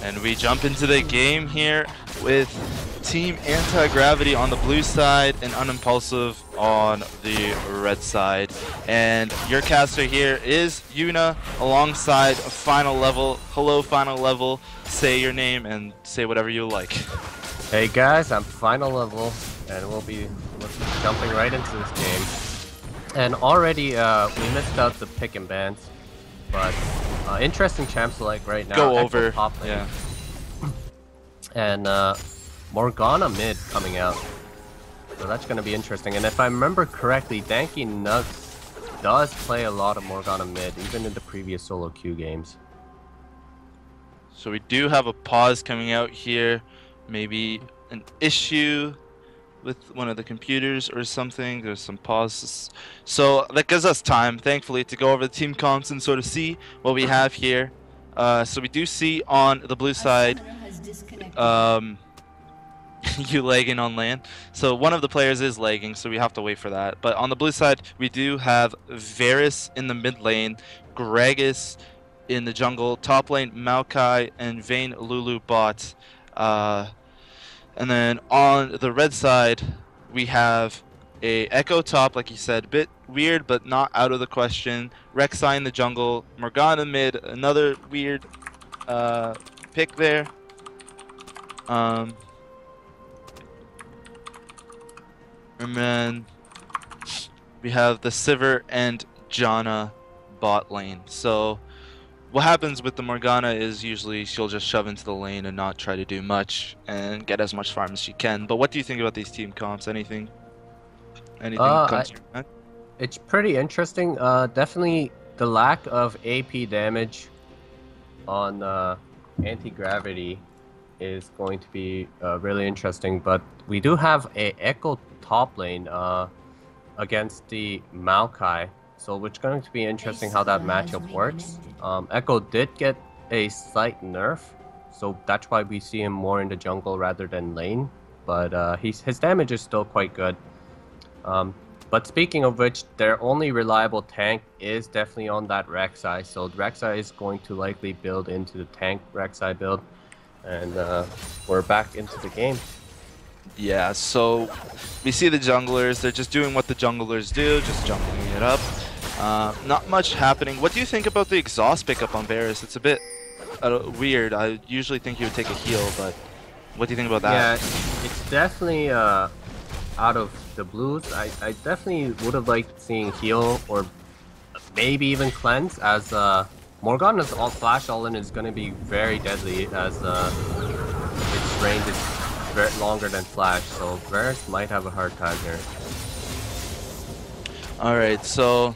And we jump into the game here with Team Antigravity on the blue side and Unimpulsive on the red side. And your caster here is Yuna alongside Final Level. Hello, Final Level. Say your name and say whatever you like. Hey guys, I'm Final Level, and we'll be jumping right into this game. And already we missed out the pick and bans, but interesting champs like right now. Go over, top lane. yeah. And Morgana mid coming out, so that's gonna be interesting. And if I remember correctly, Danky Nugs does play a lot of Morgana mid, even in the previous solo queue games. So we do have a pause coming out here. Maybe an issue with one of the computers or something. There's some pauses. So that gives us time, thankfully, to go over the team comps and sort of see what we have here. So we do see on the blue side you lagging on land. So one of the players is lagging, so we have to wait for that. But on the blue side, we do have Varus in the mid lane, Gragas in the jungle, top lane Maokai, and Vayne Lulu bot. And then on the red side, we have a Echo top, like you said, a bit weird, but not out of the question. Rek'Sai in the jungle, Morgana mid, another weird pick there. And then we have the Sivir and Janna bot lane. So what happens with the Morgana is usually she'll just shove into the lane and not try to do much and get as much farm as she can. But what do you think about these team comps? Anything comes to your mind? It's pretty interesting. Definitely the lack of AP damage on Antigravity is going to be really interesting. But we do have a Echo top lane against the Maokai. So it's going to be interesting how that matchup works. Echo did get a slight nerf, so that's why we see him more in the jungle rather than lane. But his damage is still quite good. But speaking of which, their only reliable tank is definitely on that Rek'Sai. So Rek'Sai is going to likely build into the tank Rek'Sai build. And we're back into the game. Yeah, so we see the junglers. They're just doing what the junglers do, just jumping it up. Not much happening. What do you think about the exhaust pickup on Varus? It's a bit weird. I usually think he would take a heal, but what do you think about that? Yeah, it's definitely out of the blues. I definitely would have liked seeing heal or maybe even cleanse, as Morgana's flash all-in is going to be very deadly, as its range is very longer than flash, so Varus might have a hard time here. Alright, so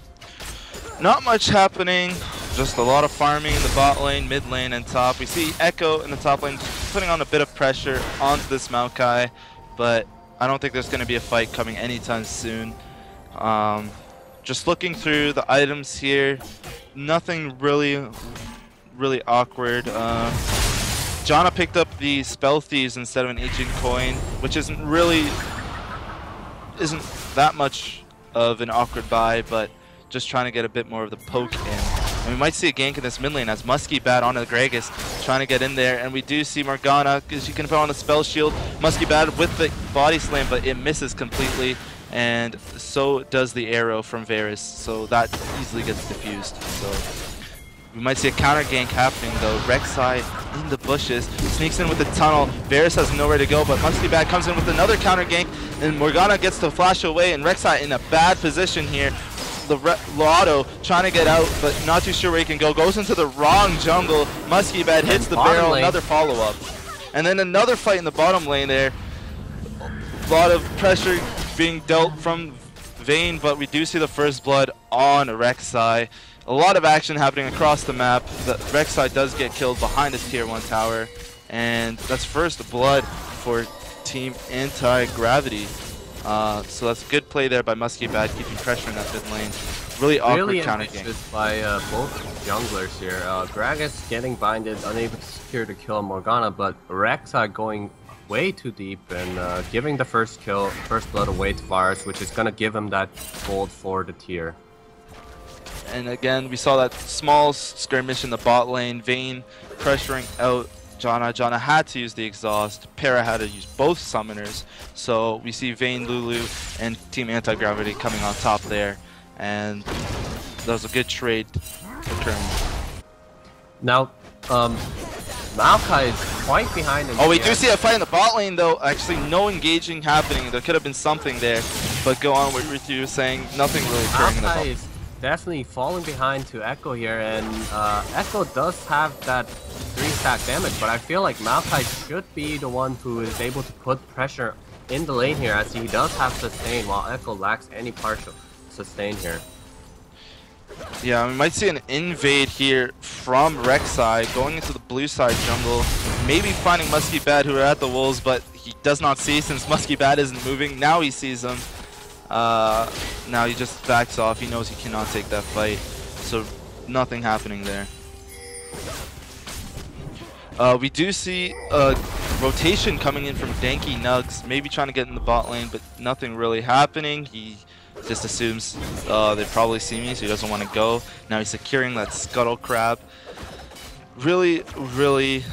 not much happening, just a lot of farming in the bot lane, mid lane, and top. We see Echo in the top lane putting on a bit of pressure onto this Maokai, but I don't think there's going to be a fight coming anytime soon. Just looking through the items here, nothing really awkward. Janna picked up the Spell Thieves instead of an Ancient Coin, which isn't that much of an awkward buy, but just trying to get a bit more of the poke in. And we might see a gank in this mid lane as Muskie Bat onto the Gragas, trying to get in there. And we do see Morgana, because she can put on the Spell Shield. Muskie Bat with the Body Slam, but it misses completely. And so does the arrow from Varus, so that easily gets diffused. So we might see a counter gank happening though. Rek'Sai in the bushes, sneaks in with the tunnel. Varus has nowhere to go, but Muskie Bat comes in with another counter gank, and Morgana gets to flash away, and Rek'Sai in a bad position here. The Lotto trying to get out, but not too sure where he can go. Goes into the wrong jungle. Muskie Bat hits the barrel, another follow-up. And then another fight in the bottom lane there. A lot of pressure being dealt from Vayne, but we do see the first blood on Rek'Sai. A lot of action happening across the map. The Rek'Sai does get killed behind his tier 1 tower, and that's first blood for Team Antigravity. So that's a good play there by Muskie Bat, keeping pressure in that mid lane. Really awkward counter game by both junglers here. Gragas getting binded, unable to secure the kill on Morgana, but Rek'Sai going way too deep and giving the first blood away to Varus, which is going to give him that gold for the tier. And again, we saw that small skirmish in the bot lane. Vayne pressuring out Jana had to use the exhaust. Para had to use both summoners. So we see Vayne, Lulu, and Team Antigravity coming on top there. And that was a good trade occurring. Now, Maokai is quite behind him. Oh, we do see a fight in the bot lane though. Actually, no engaging happening. There could have been something there. But go on with you saying, nothing really occurring in the bot lane. Is definitely falling behind to Echo here, and Echo does have that 3-stack damage, but I feel like Maokai should be the one who is able to put pressure in the lane here, as he does have sustain, while Echo lacks any partial sustain here. Yeah, we might see an invade here from Rek'Sai going into the blue side jungle, maybe finding Musky Bad, who are at the wolves, but he does not see since Musky Bad isn't moving. Now he sees them. Now he just backs off. He knows he cannot take that fight, so nothing happening there. We do see a rotation coming in from Danky Nugs, maybe trying to get in the bot lane, but nothing really happening. He just assumes they probably see me, so he doesn't want to go. Now he's securing that Scuttle Crab. Really, really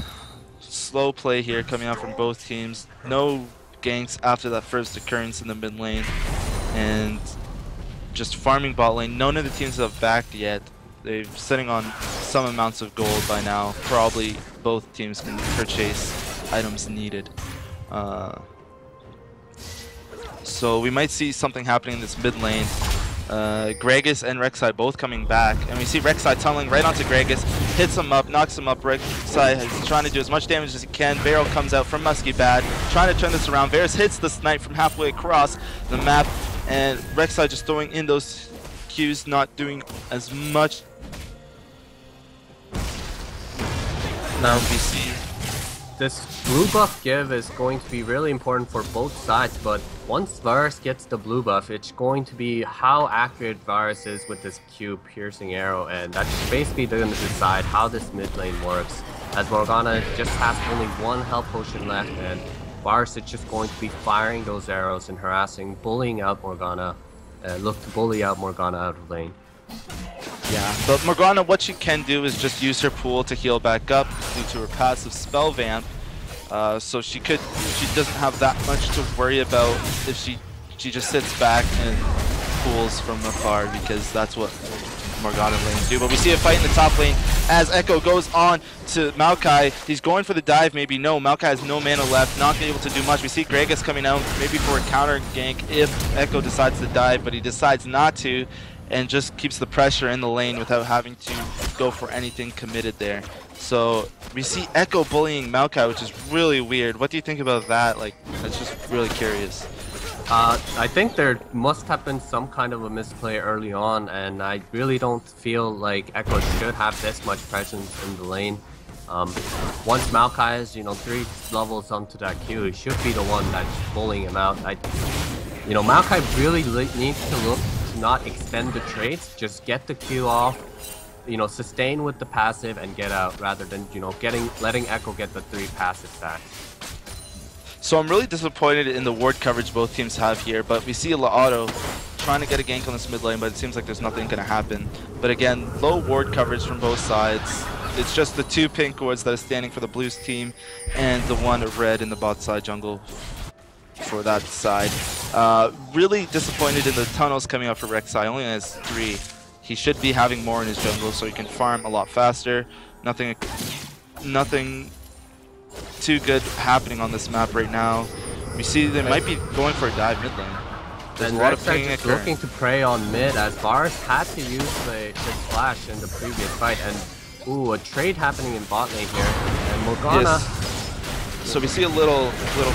slow play here coming out from both teams. No ganks after that first occurrence in the mid lane. And just farming bot lane. None of the teams have backed yet. They're sitting on some amounts of gold by now. Probably both teams can purchase items needed. So we might see something happening in this mid lane. Gragas and Rek'Sai both coming back, and we see Rek'Sai tunneling right onto Gragas, hits him up, knocks him up. Rek'Sai is trying to do as much damage as he can. Varel comes out from Musky Bad, trying to turn this around. Varus hits the snipe from halfway across the map, and Rek'Sai just throwing in those Qs, not doing as much. Now we see this blue buff give is going to be really important for both sides, but once Varus gets the blue buff, it's going to be how accurate Varus is with this Q piercing arrow, and that's basically going to decide how this mid lane works, as Morgana just has only one health potion left, and Varus is just going to be firing those arrows and harassing, bullying out Morgana, look to bully out Morgana out of lane. Yeah, but Morgana, what she can do is just use her pool to heal back up due to her passive spell vamp. So she doesn't have that much to worry about if she just sits back and pools from afar, because that's what Morgana lanes do. But we see a fight in the top lane as Echo goes on to Maokai. He's going for the dive, maybe. No, Maokai has no mana left, not able to do much. We see Gragas coming out maybe for a counter gank if Echo decides to dive, but he decides not to, and just keeps the pressure in the lane without having to go for anything committed there. So we see Echo bullying Maokai, which is really weird. What do you think about that? Like, that's just really curious. I think there must have been some kind of a misplay early on, and I really don't feel like Echo should have this much presence in the lane. Once Maokai is, 3 levels onto that Q, he should be the one that's bullying him out. Maokai really needs to look to not extend the trades, just get the Q off, sustain with the passive and get out, rather than, letting Echo get the 3 passive stacks. So I'm really disappointed in the ward coverage both teams have here, but we see La'Auto trying to get a gank on this mid lane, but it seems like there's nothing going to happen. But again, low ward coverage from both sides. It's just the 2 pink wards that are standing for the Blues team, and the 1 red in the bot side jungle for that side. Really disappointed in the tunnels coming up for Rek'Sai. Only has 3. He should be having more in his jungle so he can farm a lot faster. Nothing too good happening on this map right now. We see they might be going for a dive mid lane. There's a lot of pinging occurring. Looking to prey on mid, as Varus had to use the flash in the previous fight, and ooh, a trade happening in bot lane here, and Morgana. Yes. So we see a little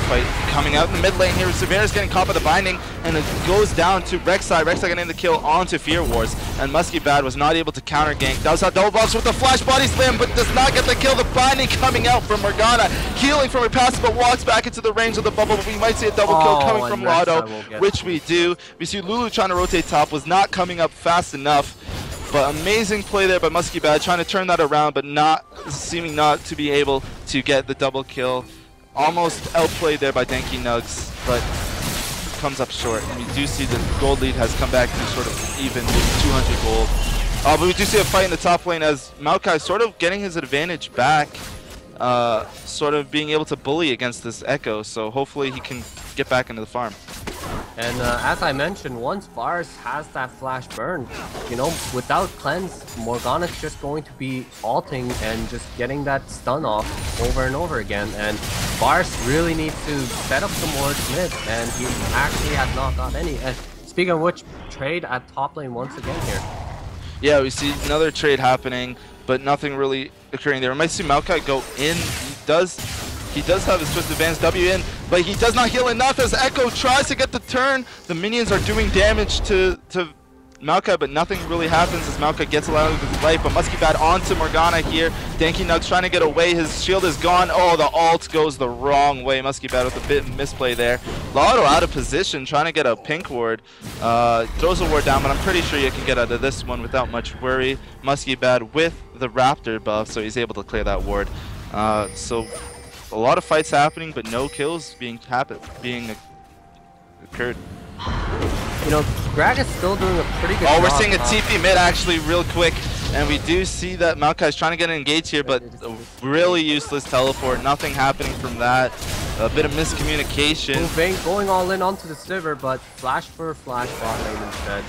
fight coming out in the mid lane here. Severa's getting caught by the binding, and it goes down to Rek'Sai. Rek'Sai getting the kill onto Fear Wars, and Musky Bad was not able to counter gank. Does have double buffs with the flash body slam, but does not get the kill. The binding coming out from Morgana, healing from her passive, but walks back into the range of the bubble. But we might see a double kill coming from Lotto, which we do. We see Lulu trying to rotate top, was not coming up fast enough. But amazing play there by Musky Bad, trying to turn that around, but seeming not to be able to get the double kill. Almost outplayed there by Danky Nugs, but comes up short. And we do see the gold lead has come back to sort of even with 200 gold. But we do see a fight in the top lane as Maokai sort of getting his advantage back. sort of being able to bully against this Echo. So hopefully he can get back into the farm. And as I mentioned, once Vars has that flash burn, you know, without cleanse, Morgana's just going to be ulting and just getting that stun off over and over again. And Vars really needs to set up some wards mid, and he actually has not got any. And speaking of which, trade at top lane once again here. Yeah, we see another trade happening, but nothing really occurring there. We might see Maokai go in. He does have his Twisted Bands W in, but he does not heal enough as Echo tries to get the turn. The minions are doing damage to Maokai, but nothing really happens as Maokai gets a lot of his life. But Musky Bad onto Morgana here. Danky Nugs trying to get away. His shield is gone. Oh, the ult goes the wrong way. Musky Bad with a bit of misplay there. Lotto out of position, trying to get a pink ward. Throws a ward down, but I'm pretty sure you can get out of this one without much worry. Musky Bad with the Raptor buff, so he's able to clear that ward. So a lot of fights happening, but no kills being occurred. You know, Grag is still doing a pretty good job. Oh, we're seeing a TP mid actually real quick, and we do see that Maokai is trying to get engaged here, but a really useless teleport. Nothing happening from that. A bit of miscommunication. Vayne going all in onto the Sliver, but flash for flash bot lane instead.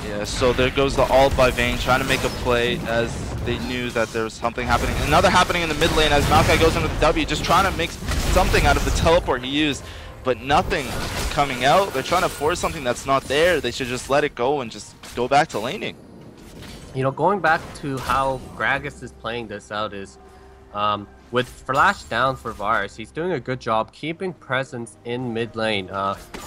Yeah, so there goes the ult by Vayne, trying to make a play as they knew that there was something happening. Another happening in the mid lane as Maokai goes into the W, just trying to make something out of the teleport he used, but nothing coming out. They're trying to force something that's not there. They should just let it go and just go back to laning. You know, going back to how Gragas is playing this out is, with flash down for Vars, he's doing a good job keeping presence in mid lane.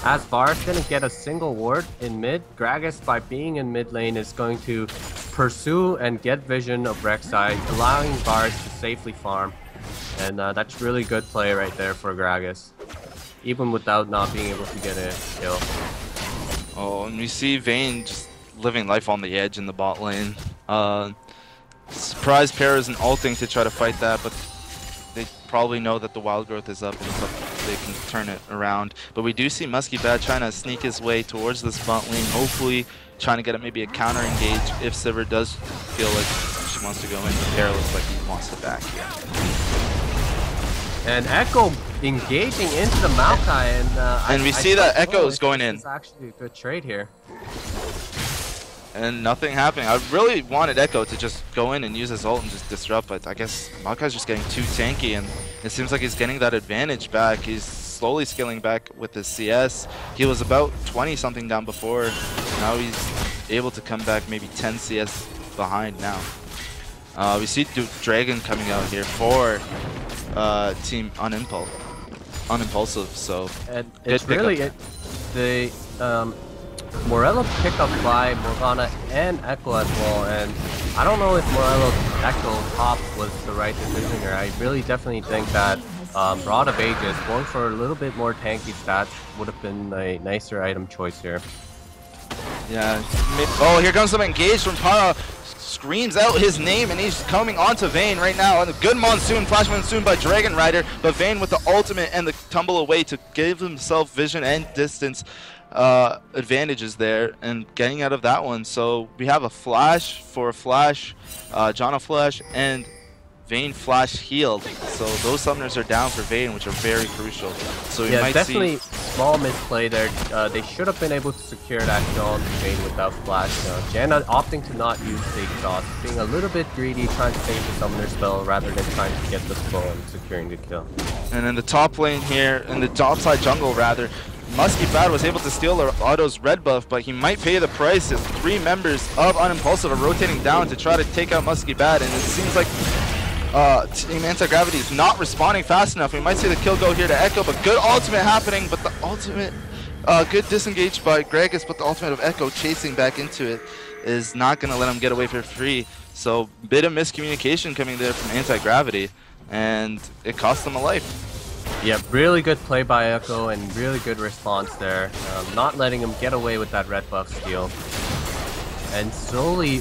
As Vars didn't get a single ward in mid, Gragas, by being in mid lane, is going to pursue and get vision of Rek'Sai, allowing Vars to safely farm. And that's really good play right there for Gragas, even without not being able to get a kill. Oh, and we see Vayne just living life on the edge in the bot lane. Surprise pair isn't ulting to try to fight that, but they probably know that the wild growth is up and they can turn it around. But we do see Musky Bad trying to sneak his way towards this bot lane, hopefully trying to get maybe a counter engage if Sivir does feel like she wants to go in. Pair looks like he wants to back here. And Echo engaging into the Maokai, and we see that Echo is going in. It's actually a good trade here. And nothing happening. I really wanted Echo to just go in and use his ult and just disrupt, but I guess Maokai's just getting too tanky, and it seems like he's getting that advantage back. He's slowly scaling back with his CS. He was about 20 something down before. Now he's able to come back maybe 10 CS behind now. We see Dragon coming out here for Team Unimpulsive, so and it's really the Morello pickup by Morgana and Echo as well, and I don't know if Morello's Echo top was the right decision here. I really definitely think that Rod of Ages, going for a little bit more tanky stats, would have been a nicer item choice here. Yeah. Oh, here comes some engage from Para. Screams out his name, and he's coming onto Vayne right now. And a good Monsoon, Flash Monsoon by Dragon Rider, but Vayne with the ultimate and the tumble away to give himself vision and distance advantages there and getting out of that one. So we have a flash for a flash, Janna flash, and Vayne flash healed. So those summoners are down for Vayne, which are very crucial. So we might definitely small misplay there. They should have been able to secure that kill on Vayne without flash. Janna opting to not use the exhaust, being a little bit greedy, trying to save the summoner spell rather than trying to get the spell and securing the kill. And in the top lane here, in the top side jungle rather, Musky Bad was able to steal Otto's red buff, but he might pay the price as 3 members of Unimpulsive are rotating down to try to take out Musky Bad, and it seems like Team Antigravity is not responding fast enough. We might see the kill go here to Echo, but good ultimate happening, but the ultimate, good disengage by Gragas, but the ultimate of Echo chasing back into it is not going to let him get away for free. So bit of miscommunication coming there from Antigravity, and it cost them a life. Yeah, really good play by Echo and really good response there. Not letting him get away with that red buff steal. And slowly,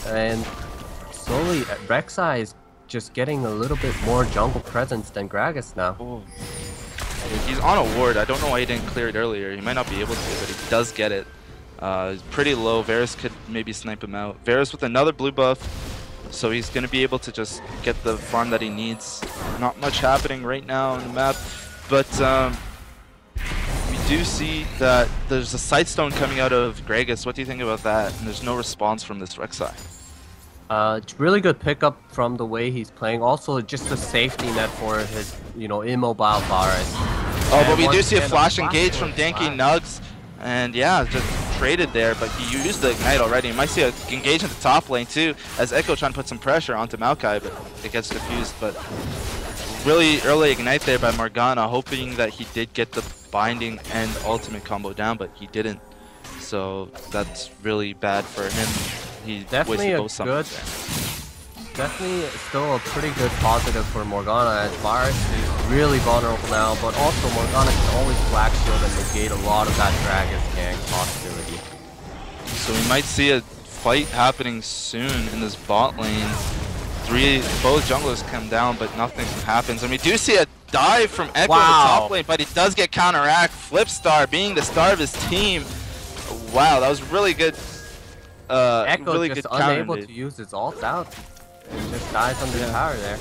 Rek'Sai is just getting a little bit more jungle presence than Gragas now. Oh. He's on a ward. I don't know why he didn't clear it earlier. He might not be able to, but he does get it. He's pretty low. Varus could maybe snipe him out. Varus with another blue buff. so he's going to be able to just get the farm that he needs. Not much happening right now on the map, but we do see that there's a Sightstone coming out of Gragas. What do you think about that? And there's no response from this Rek'Sai. It's really good pickup from the way he's playing. Also, just a safety net for his, immobile Varus. Oh, but we do see a flash engage from Danky Nugs. And yeah, just traded there, but he used the Ignite already. You might see an engage in the top lane too, as Echo trying to put some pressure onto Maokai, but it gets diffused. But really early Ignite there by Morgana, hoping that he did get the binding and ultimate combo down, but he didn't. So that's really bad for him. He definitely wasted both definitely still a pretty good positive for Morgana, as Varus is really vulnerable now, but also Morgana can always Black Shield and negate a lot of that Dragon's gank possibility. So we might see a fight happening soon in this bot lane. Both junglers come down, but nothing happens. And we do see a dive from Echo in the top lane, but he does get counteract. Flipstar being the star of his team. Wow, that was really good. Echo really just good unable to use his ult out. And just dies under the tower there.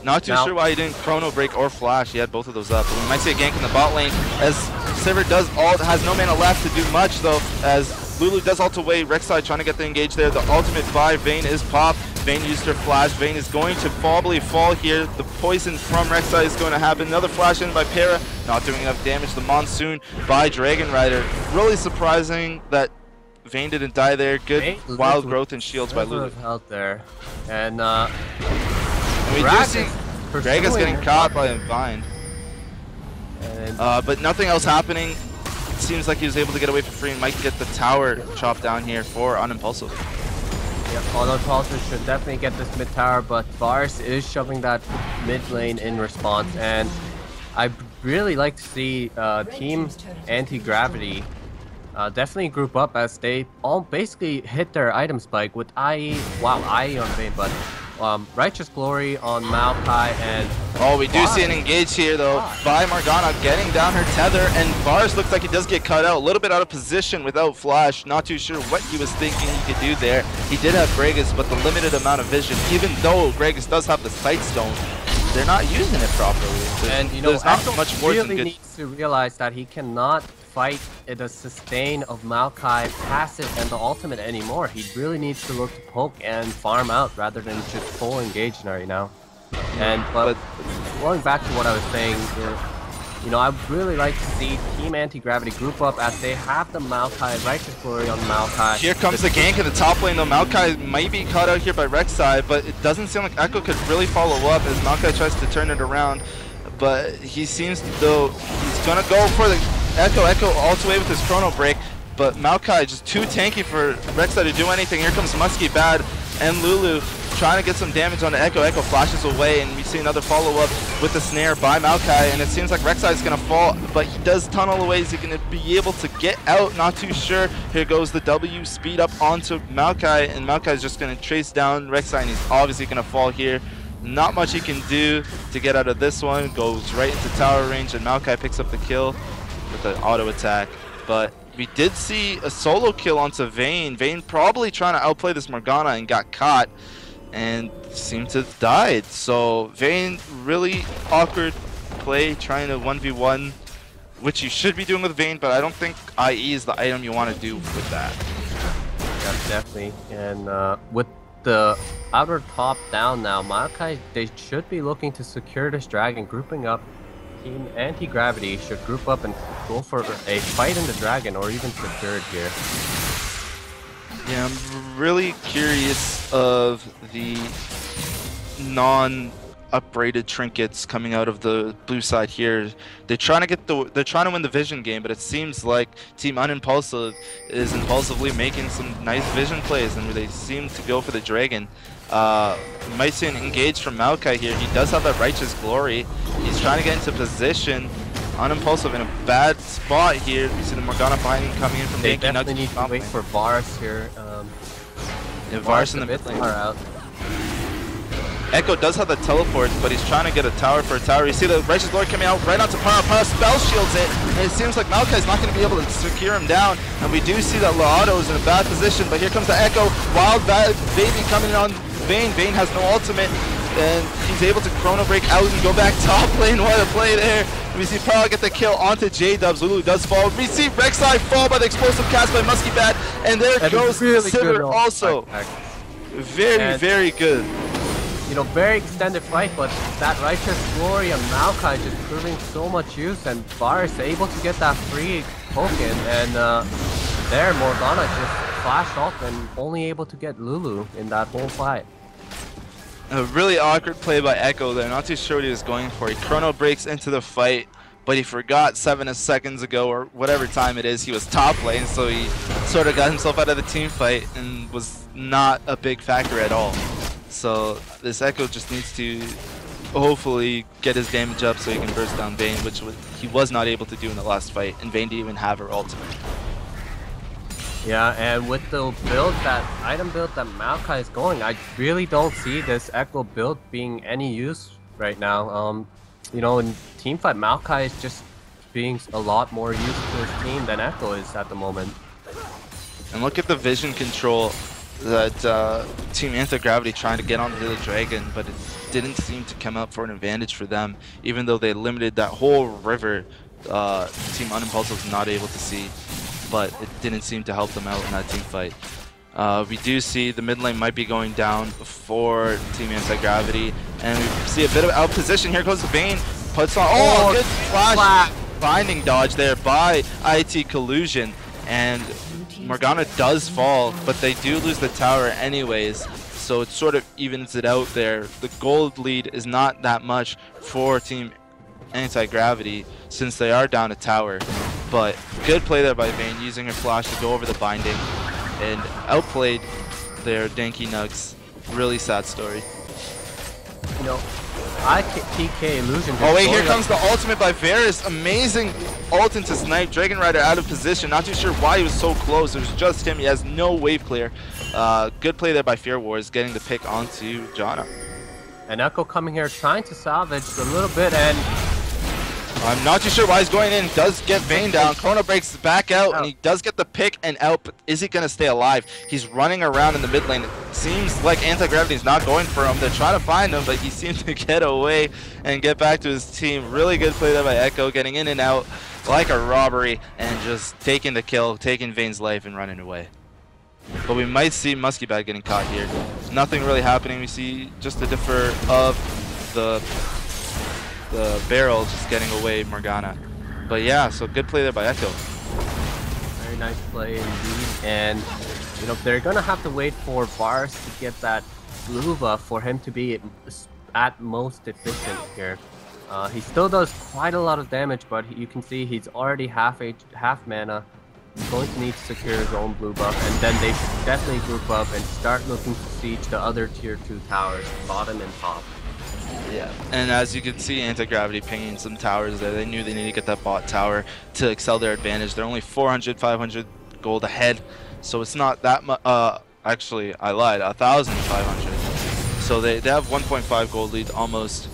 Not too sure why he didn't Chrono Break or Flash. He had both of those up. But we might see a gank in the bot lane as Sivir does ult, has no mana left to do much though, as Lulu does ult away. Rek'Sai trying to get the engage there. The ultimate by Vayne is popped. Vayne used her flash. Vayne is going to probably fall here. The poison from Rek'Sai is going to happen. Another flash in by Para, not doing enough damage. The Monsoon by Dragon Rider. Really surprising that Vayne didn't die there. Good wild growth and shields by Lulu. Out there. And we do see Gragas getting caught by a bind. But nothing else happening. It seems like he was able to get away for free and might get the tower chopped down here for Unimpulsive. Yep, Unimpulsive should definitely get this mid tower, but Varus is shoving that mid lane in response, and I really like to see Team Antigravity definitely group up, as they all basically hit their item spike with IE on Vayne, but Righteous Glory on Maokai, and we do see an engage here though by Morgana getting down her tether, and Varus looks like he does get cut out, a little bit out of position without flash. Not too sure what he was thinking he could do there. He did have Gragas, but the limited amount of vision, even though Gragas does have the Sightstone, they're not using it properly. And there's not much more than good. Needs to realize that he cannot fight the sustain of Maokai passive and the ultimate anymore. He really needs to look to poke and farm out rather than just full engage right now. And but going back to what I was saying, I'd really like to see Team Antigravity group up, as they have the Maokai, Righteous Glory on Maokai. Here comes the gank in the top lane though. Maokai might be caught out here by Rek'Sai, but it doesn't seem like Echo could really follow up as Maokai tries to turn it around. But he seems though he's gonna go for the Echo all the way with his Chrono Break, but Maokai just too tanky for Rek'Sai to do anything. Here comes Musky Bad and Lulu trying to get some damage on the Echo. Echo flashes away, and we see another follow-up with the snare by Maokai, and it seems like Rek'Sai is going to fall, but he does tunnel away. Is he going to be able to get out? Not too sure. Here goes the W, speed up onto Maokai, and Maokai is just going to chase down Rek'Sai, and he's obviously going to fall here. Not much he can do to get out of this one. Goes right into tower range, and Maokai picks up the kill with the auto attack. But we did see a solo kill onto Vayne. Vayne probably trying to outplay this Morgana and got caught and seemed to have died. So Vayne, really awkward play, trying to 1v1, which you should be doing with Vayne, but I don't think IE is the item you want to do with that. Yeah, definitely. And with the outer top down now, Maokai, they should be looking to secure this dragon, grouping up. Team Antigravity should group up and go for a fight in the dragon, or even secure it here. Yeah, I'm really curious of the non-upgraded trinkets coming out of the blue side here. They're trying to win the vision game, but it seems like Team Unimpulsive is impulsively making some nice vision plays, and they seem to go for the dragon. We might see an engage from Maokai here. He does have that Righteous Glory. He's trying to get into position. Unimpulsive in a bad spot here. You see the Morgana binding coming in from They definitely need to wait for Varus here. Varus in the mid lane. Out. Echo does have the teleport, but he's trying to get a tower for a tower. You see the Righteous Glory coming out right onto Para. Para spell shields it, and it seems like Maokai's not going to be able to secure him down. And we do see that Laado is in a bad position, but here comes the Echo. Wild Baby coming on Vayne. Vayne has no ultimate, and he's able to chrono break out and go back top lane. What a play there. We see Pearl get the kill onto J-Dubs. Lulu does fall. We see Rek'Sai fall by the explosive cast by Musky Bat, and there goes really Sivir also. Very good. You know, very extended fight, but that Righteous Glory and Maokai just proving so much use, and Varus able to get that free poke in, and there Morgana just flashed off and only able to get Lulu in that whole fight. A really awkward play by Echo there. Not too sure what he was going for. He chrono breaks into the fight, but he forgot 7 seconds ago, or whatever time it is, he was top lane, so he sort of got himself out of the team fight and was not a big factor at all. So this Echo just needs to hopefully get his damage up so he can burst down Vayne, which he was not able to do in the last fight, and Vayne didn't even have her ultimate. Yeah, and with the build, that item build that Maokai is going, I really don't see this Echo build being any use right now. You know, in teamfight, Maokai is just being a lot more used to his team than Echo is at the moment. And look at the vision control that Team Antigravity trying to get onto the Dragon, but it didn't seem to come up for an advantage for them, even though they limited that whole river. Team Unimpulsive was not able to see, but it didn't seem to help them out in that team fight. We do see the mid lane might be going down for Team Antigravity, and we see a bit of out position. Here goes Vayne, puts on, oh, good flash binding dodge there by IT Collusion, and Morgana does fall, but they do lose the tower anyways, so it sort of evens it out there. The gold lead is not that much for Team Antigravity since they are down a tower, but good play there by Vayne, using her flash to go over the binding, and outplayed their Danky Nugs. Really sad story. You know, PK Illusion. Oh wait, here comes the ultimate by Varus. Amazing ult into snipe. Dragon Rider out of position. Not too sure why he was so close. It was just him. He has no wave clear. Good play there by Fear Wars, getting the pick onto Janna. And Echo coming here trying to salvage a little bit, and I'm not too sure why he's going in. Does get Vayne down. Chrono breaks back out, and he does get the pick and out, but is he going to stay alive? He's running around in the mid lane. It seems like Antigravity is not going for him. They're trying to find him, but he seems to get away and get back to his team. Really good play there by Echo, getting in and out like a robbery and just taking the kill, taking Vayne's life and running away. But we might see Musky Bat getting caught here. Nothing really happening. We see just a differ of the barrel just getting away Morgana. But yeah, so good play there by Echo. Very nice play indeed. And you know, they're gonna have to wait for Varus to get that blue buff for him to be at most efficient here. He still does quite a lot of damage, but you can see he's already half mana. He's going to need to secure his own blue buff, and then they definitely group up and start looking to siege the other tier 2 towers, bottom and top. Yeah, and as you can see, Antigravity pinging some towers there. They knew they needed to get that bot tower to excel their advantage. They're only 400, 500 gold ahead, so it's not that much. Actually, I lied, 1,500. So they have 1.5 gold lead almost,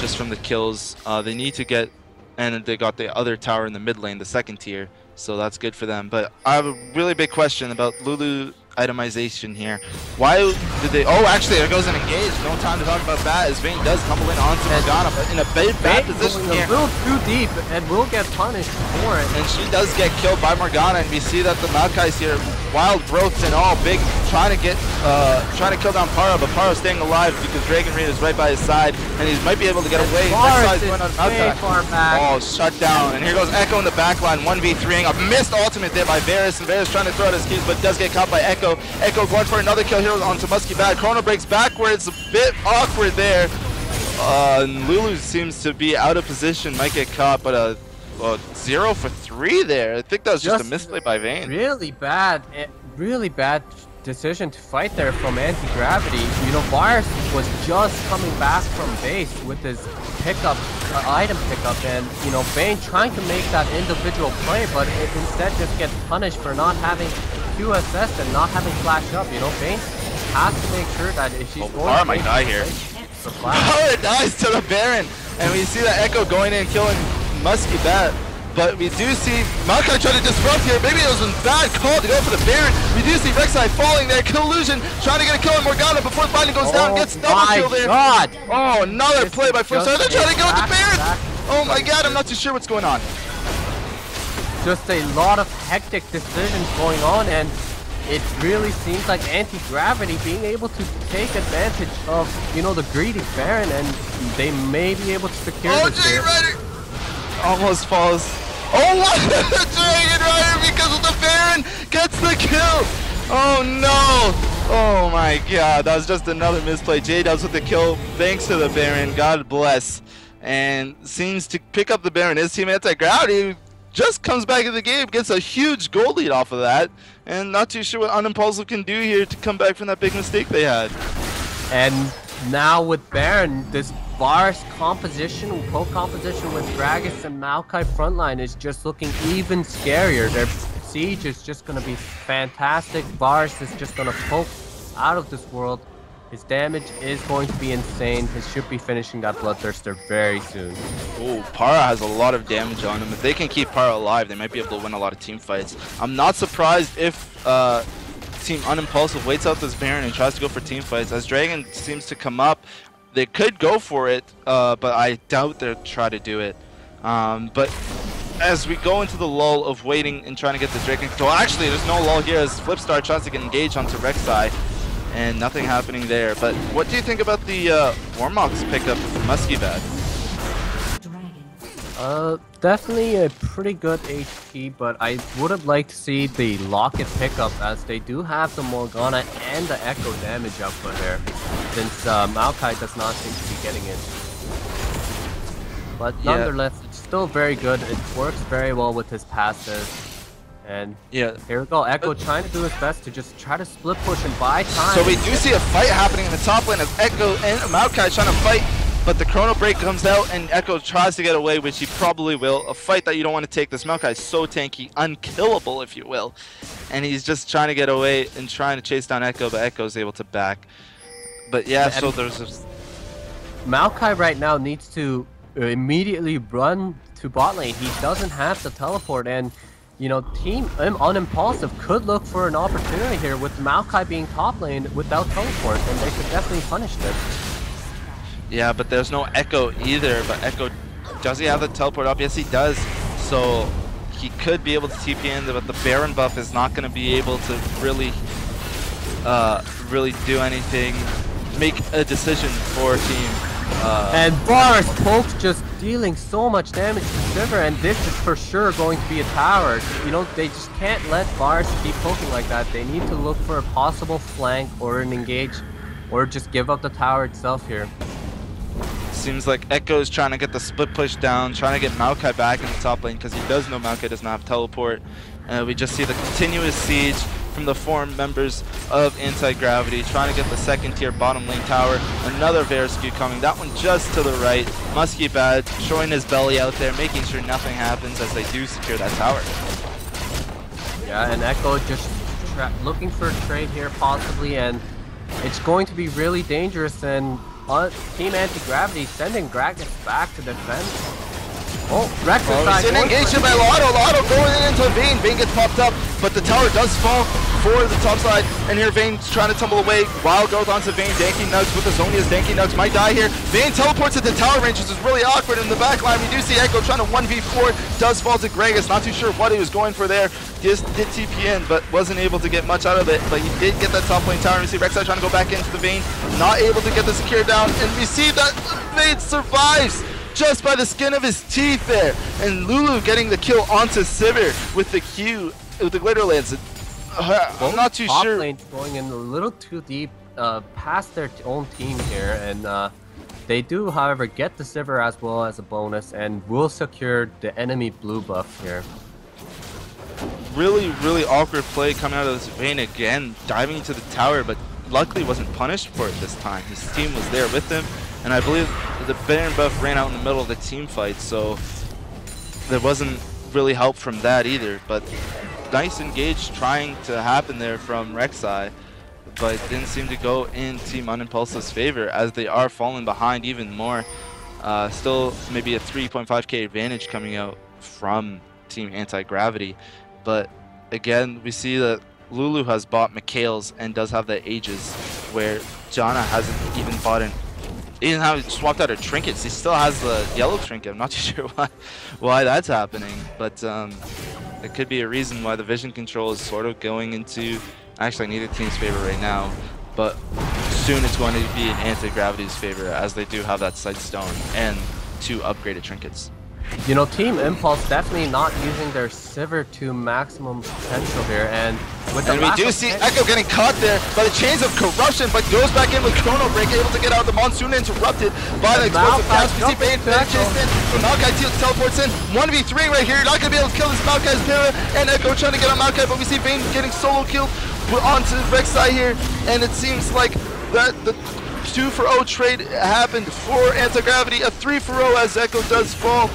just from the kills. They need to get, and they got the other tower in the mid lane, the second tier, so that's good for them. But I have a really big question about Lulu itemization here. Why did they... Oh, actually, there goes an engage. No time to talk about that, as Vayne does tumble in onto Morgana, but in a bad position here. A little too deep, and will get punished for it. And she does get killed by Morgana, and we see that the Maokai's here, wild growths and all, big, trying to kill down Paro, but Paro's staying alive because Dragon Reed is right by his side, and he might be able to get away. Varus is way far back. Oh, shut down. And here goes Echo in the back line, 1v3ing. A missed ultimate there by Varus, and Varus trying to throw out his keys, but does get caught by Echo. Echo going for another kill here onto Musky Bat. Chrono breaks backwards, a bit awkward there. Lulu seems to be out of position, might get caught, but 0 for 3 there. I think that was just a misplay by Vayne. Really bad decision to fight there from Antigravity. You know, Varus was just coming back from base with his pickup, item pickup, and you know, Vayne trying to make that individual play, but it instead just gets punished for not having Q assist and not having flash up. You know, Vayne has to make sure that if she's going Power might die here. Power dies to the Baron, and we see that Echo going in, killing Musky Bat. But we do see Maokai trying to disrupt here. Maybe it was a bad call to go for the Baron. We do see Rek'Sai falling there. Collusion trying to get a kill on Morgana before the binding goes down. Gets double kill there. God. Oh, another play by First Star. They're trying to go with the Baron. Oh my god, I'm not too sure what's going on. Just a lot of hectic decisions going on, and it really seems like Antigravity being able to take advantage of, you know, the greedy Baron, and they may be able to secure this here. Rider almost falls. Oh, what? Dragon Rider, because of the Baron, gets the kill. Oh no. Oh my god, that was just another misplay. J-Dubs with the kill thanks to the Baron. God bless. And seems to pick up the Baron. His team Antigravity just comes back in the game, gets a huge goal lead off of that, and not too sure what Unimpulsive can do here to come back from that big mistake they had. And now with Baron, this Varus composition, poke composition with Gragas and Maokai frontline is just looking even scarier. Their siege is just going to be fantastic. Varus is just going to poke out of this world. His damage is going to be insane. He should be finishing that Bloodthirster very soon. Oh, Para has a lot of damage on him. If they can keep Para alive, they might be able to win a lot of team fights. I'm not surprised if Team Unimpulsive waits out this Baron and tries to go for team fights. As Dragon seems to come up, they could go for it, but I doubt they'll try to do it. But as we go into the lull of waiting and trying to get the Dragon control, actually there's no lull here as Flipstar tries to get engaged onto Rek'Sai. And nothing happening there. But what do you think about the Warmox pickup from Musky Bad? Definitely a pretty good HP, but I would have liked to see the Locket pickup, as they do have the Morgana and the Echo damage output there, since Maokai does not seem to be getting it. But nonetheless, it's still very good. It works very well with his passive. And here we go, Echo trying to do his best to just try to split push and buy time. So we do see a fight happening in the top lane as Echo and Maokai trying to fight, but the Chrono Break comes out and Echo tries to get away, which he probably will. A fight that you don't want to take. This Maokai is so tanky, unkillable if you will. And he's just trying to get away and trying to chase down Echo, but Echo is able to back. But yeah, so there's a... Maokai right now needs to immediately run to bot lane. He doesn't have the teleport, and you know, Team Unimpulsive could look for an opportunity here with Maokai being top lane without teleport, and they could definitely punish this. Yeah, but there's no Echo either. But Echo, does he have the teleport up? Yes, he does. So he could be able to TP in, but the Baron buff is not going to be able to really do anything, make a decision for Team. And Varus Poke's just dealing so much damage to Sivir, and this is for sure going to be a tower. You know, they just can't let Varus keep poking like that. They need to look for a possible flank or an engage, or just give up the tower itself here. Seems like Echo is trying to get the split push down, trying to get Maokai back in the top lane because he does know Maokai does not have teleport. We just see the continuous siege from the 4 members of Antigravity, trying to get the second tier bottom lane tower. Another Verescu coming, that one just to the right. Musky Bad showing his belly out there, making sure nothing happens as they do secure that tower. Yeah, and Echo just looking for a trade here possibly, and it's going to be really dangerous, and Team Antigravity sending Gragas back to defend. Oh, Rek'Sai he's engaged by Lotto. Lotto going into Vayne. Vayne gets popped up, but the tower does fall for the top side. And here Vayne's trying to tumble away. Wild growth onto Vayne. Danky Nugs with the Zonia's. Danky Nugs might die here. Vayne teleports into tower range, which is really awkward in the back line. We do see Echo trying to 1v4. Does fall to Gragas. Not too sure what he was going for there. Just did TP in, but wasn't able to get much out of it. But he did get that top lane tower. We see Rek'Sai trying to go back into the Vayne. Not able to get the secure down. And we see that Vayne survives just by the skin of his teeth there. And Lulu getting the kill onto Sivir with the Q, with the Glitter Lance. I'm not too sure. Top lane's going in a little too deep past their own team here, and they do, however, get the Sivir as well as a bonus, and will secure the enemy blue buff here. Really, really awkward play coming out of this Vayne again, diving into the tower, but luckily wasn't punished for it this time. His team was there with him. And I believe the Baron buff ran out in the middle of the team fight, so there wasn't really help from that either. But nice engage trying to happen there from Rek'Sai, but it didn't seem to go in Team Unimpulsive's favor as they are falling behind even more. Still maybe a 3.5k advantage coming out from Team Antigravity. But again, we see that Lulu has bought Mikhail's and does have the Aegis, where Janna hasn't even bought an. Even how he swapped out her trinkets, he still has the yellow trinket. I'm not too sure why that's happening, but it could be a reason why the vision control is sort of going into actually neither team's favor right now, but soon it's going to be in Antigravity's favor, as they do have that sight stone and 2 upgraded trinkets. You know, Team Impulse definitely not using their Sivir to maximum potential here, and with the we do see Echo getting caught there by the chains of corruption, but goes back in with Chrono Break, able to get out. The Monsoon interrupted by the explosive cast. We see Bane chased in, but Maokai teleports in. 1v3 right here. You're not going to be able to kill this Maokai's Para, and Echo trying to get on Maokai, but we see Bane getting solo killed onto Rek'Sai here, and it seems like that the 2-for-0 trade happened for Antigravity, a 3-for-0 as Echo does fall.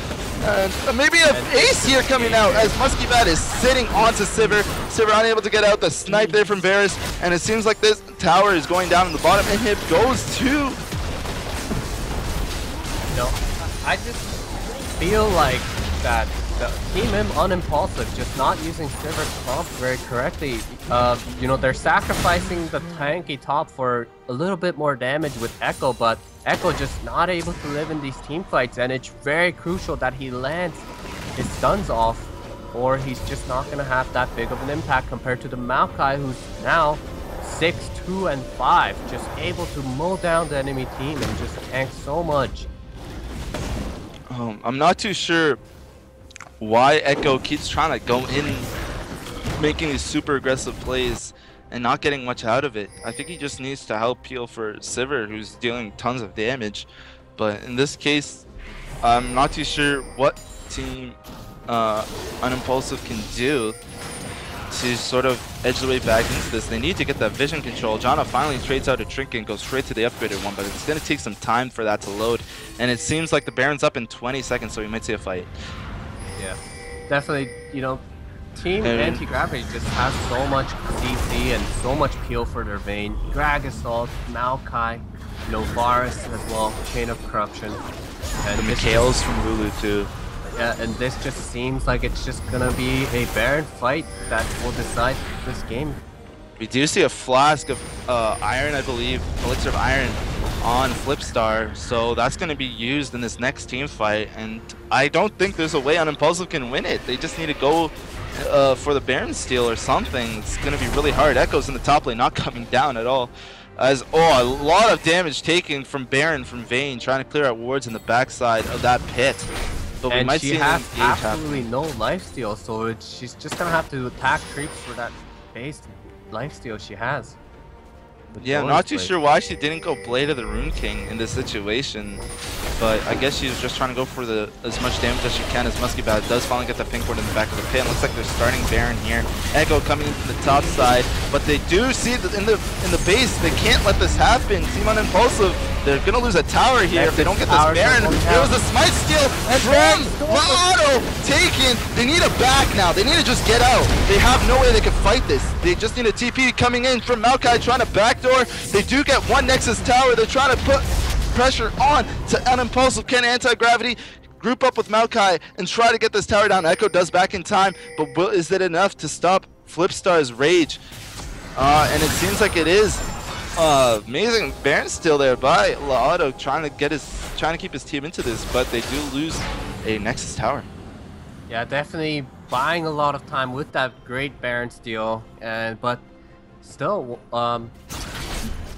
And maybe an ace here coming out as Musky Bat is sitting onto Sivir. Sivir unable to get out the snipe there from Varus, and it seems like this tower is going down in the bottom. Inhib goes to. You know, I just feel like that the Team on Impulsive just not using Sivir's comp very correctly. You know, they're sacrificing the tanky top for a little bit more damage with Echo, but Echo just not able to live in these team fights, and it's very crucial that he lands his stuns off, or he's just not going to have that big of an impact compared to the Maokai, who's now 6, 2, and 5, just able to mow down the enemy team and just tank so much. I'm not too sure why Echo keeps trying to go in, making these super aggressive plays and not getting much out of it. I think he just needs to help peel for Sivir, who's dealing tons of damage. But in this case, I'm not too sure what Team Unimpulsive can do to sort of edge the way back into this. They need to get that vision control. Janna finally trades out a trinket and goes straight to the upgraded one, but it's going to take some time for that to load. And it seems like the Baron's up in 20 seconds, so we might see a fight. Yeah, definitely, you know, Team Antigravity just has so much CC and so much peel for their Vayne. Drag Assault, Maokai, Varus as well, Chain of Corruption. And the Mikhail's from Lulu too. Yeah, and this just seems like it's just gonna be a Baron fight that will decide this game. We do see a flask of iron, I believe, elixir of iron on Flipstar, so that's going to be used in this next team fight, and I don't think there's a way Unimpulsive can win it. They just need to go for the Baron steal or something. It's going to be really hard. Echo's in the top lane, not coming down at all. As a lot of damage taken from Baron from Vayne, trying to clear out wards in the backside of that pit. But we might see she has absolutely no lifesteal, so she's just going to have to attack creeps for that base lifesteal she has. Yeah, I'm not too sure why she didn't go Blade of the Rune King in this situation, but I guess she was just trying to go for as much damage as she can, as Musky Bat does finally get the pink ward in the back of the pit. And looks like they're starting Baron here. Echo coming in from the top side, but they do see that in the base they can't let this happen. Team Unimpulsive, they're gonna lose a tower here if they don't get this Baron. There was a smite steal from Auto taken. They need a back now. They need to just get out. They have no way they can fight this. They just need a TP coming in from Maokai trying to backdoor. They do get one Nexus tower. They're trying to put pressure on to Unimpulsive. Can Antigravity group up with Maokai and try to get this tower down? Echo does back in time, but is it enough to stop Flipstar's rage? And it seems like it is. Amazing Baron still there by Auto, trying to keep his team into this, but they do lose a Nexus tower. Yeah, definitely buying a lot of time with that great Baron steal, but still,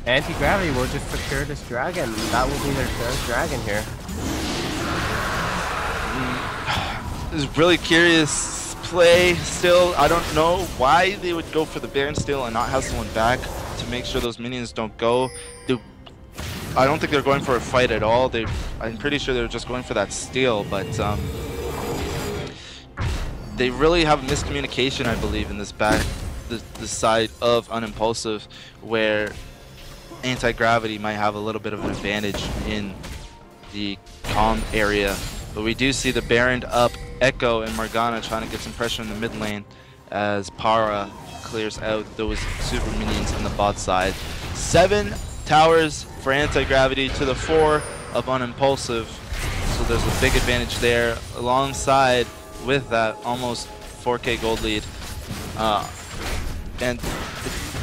Antigravity will just secure this dragon. That will be their third dragon here. This is really curious play still. I don't know why they would go for the Baron steal and not have someone back to make sure those minions don't go. I don't think they're going for a fight at all. I'm pretty sure they're just going for that steal, but they really have miscommunication, I believe, in this the side of Unimpulsive, where Antigravity might have a little bit of an advantage in the calm area. But we do see the Baron up, Echo and Morgana trying to get some pressure in the mid lane as Para clears out those super minions on the bot side. 7 towers for Antigravity to the 4 of Unimpulsive, so there's a big advantage there, alongside with that almost 4K gold lead. And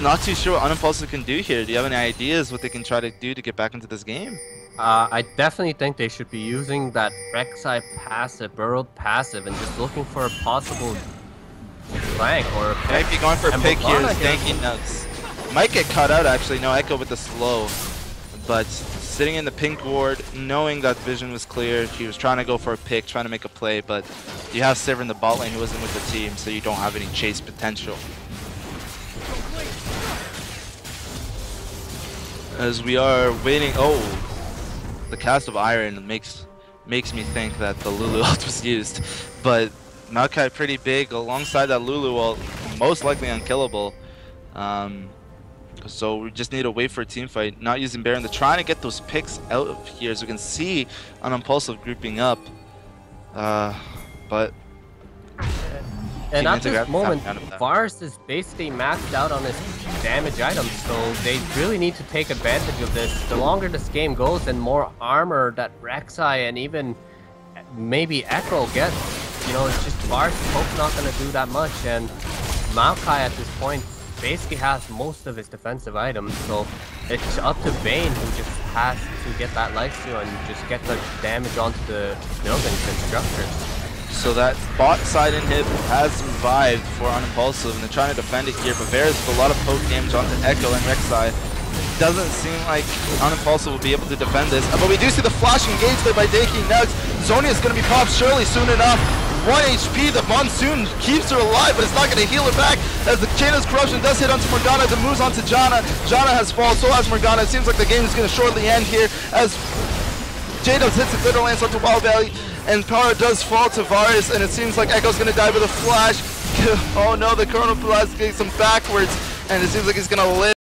not too sure what Unimpulsive can do here. Do you have any ideas what they can try to do to get back into this game? I definitely think they should be using that Rek'Sai passive, burrowed passive, and just looking for a possible flank or a pick. Might be going for a pick here, Morgana Stanky Nuts. Might get caught out actually, no Echo with the slow. But sitting in the pink ward, knowing that vision was clear, he was trying to go for a pick, trying to make a play, but you have Sivir in the bot lane who wasn't with the team, so you don't have any chase potential. As we are waiting, the cast of Iron makes me think that the Lulu ult was used, but Maokai pretty big alongside that Lulu ult, most likely unkillable. So we just need to wait for a team fight. Not using Baron. They're trying to get those picks out of here, as we can see Unimpulsive grouping up. But and at this moment, Varus is basically maxed out on his damage items, so they really need to take advantage of this. The longer this game goes, and more armor that Rek'Sai and even maybe Echo gets, you know, it's just Varus is not going to do that much, and Maokai at this point basically has most of his defensive items, so it's up to Vayne, who just has to get that lifesteal and just get the damage onto the buildings and structures. So that bot side inhib has survived for Unimpulsive, and they're trying to defend it here, but Varus with a lot of poke damage onto Echo and Rek'Sai. Doesn't seem like Unimpulsive will be able to defend this, but we do see the flash engage there by Daki Nugs. Zonia is going to be popped surely soon enough. 1 HP, the Monsoon keeps her alive, but it's not going to heal her back, as the Chain of Corruption does hit onto Morgana, then moves onto Janna. Janna has fallen, so has Morgana. It seems like the game is going to shortly end here, as J-Dubs hits the Glitter Lance onto Wild Valley, and power does fall to Varus, and it seems like Echo's going to die with a flash. Oh no, the Chrono Blast takes him backwards, and it seems like he's going to live.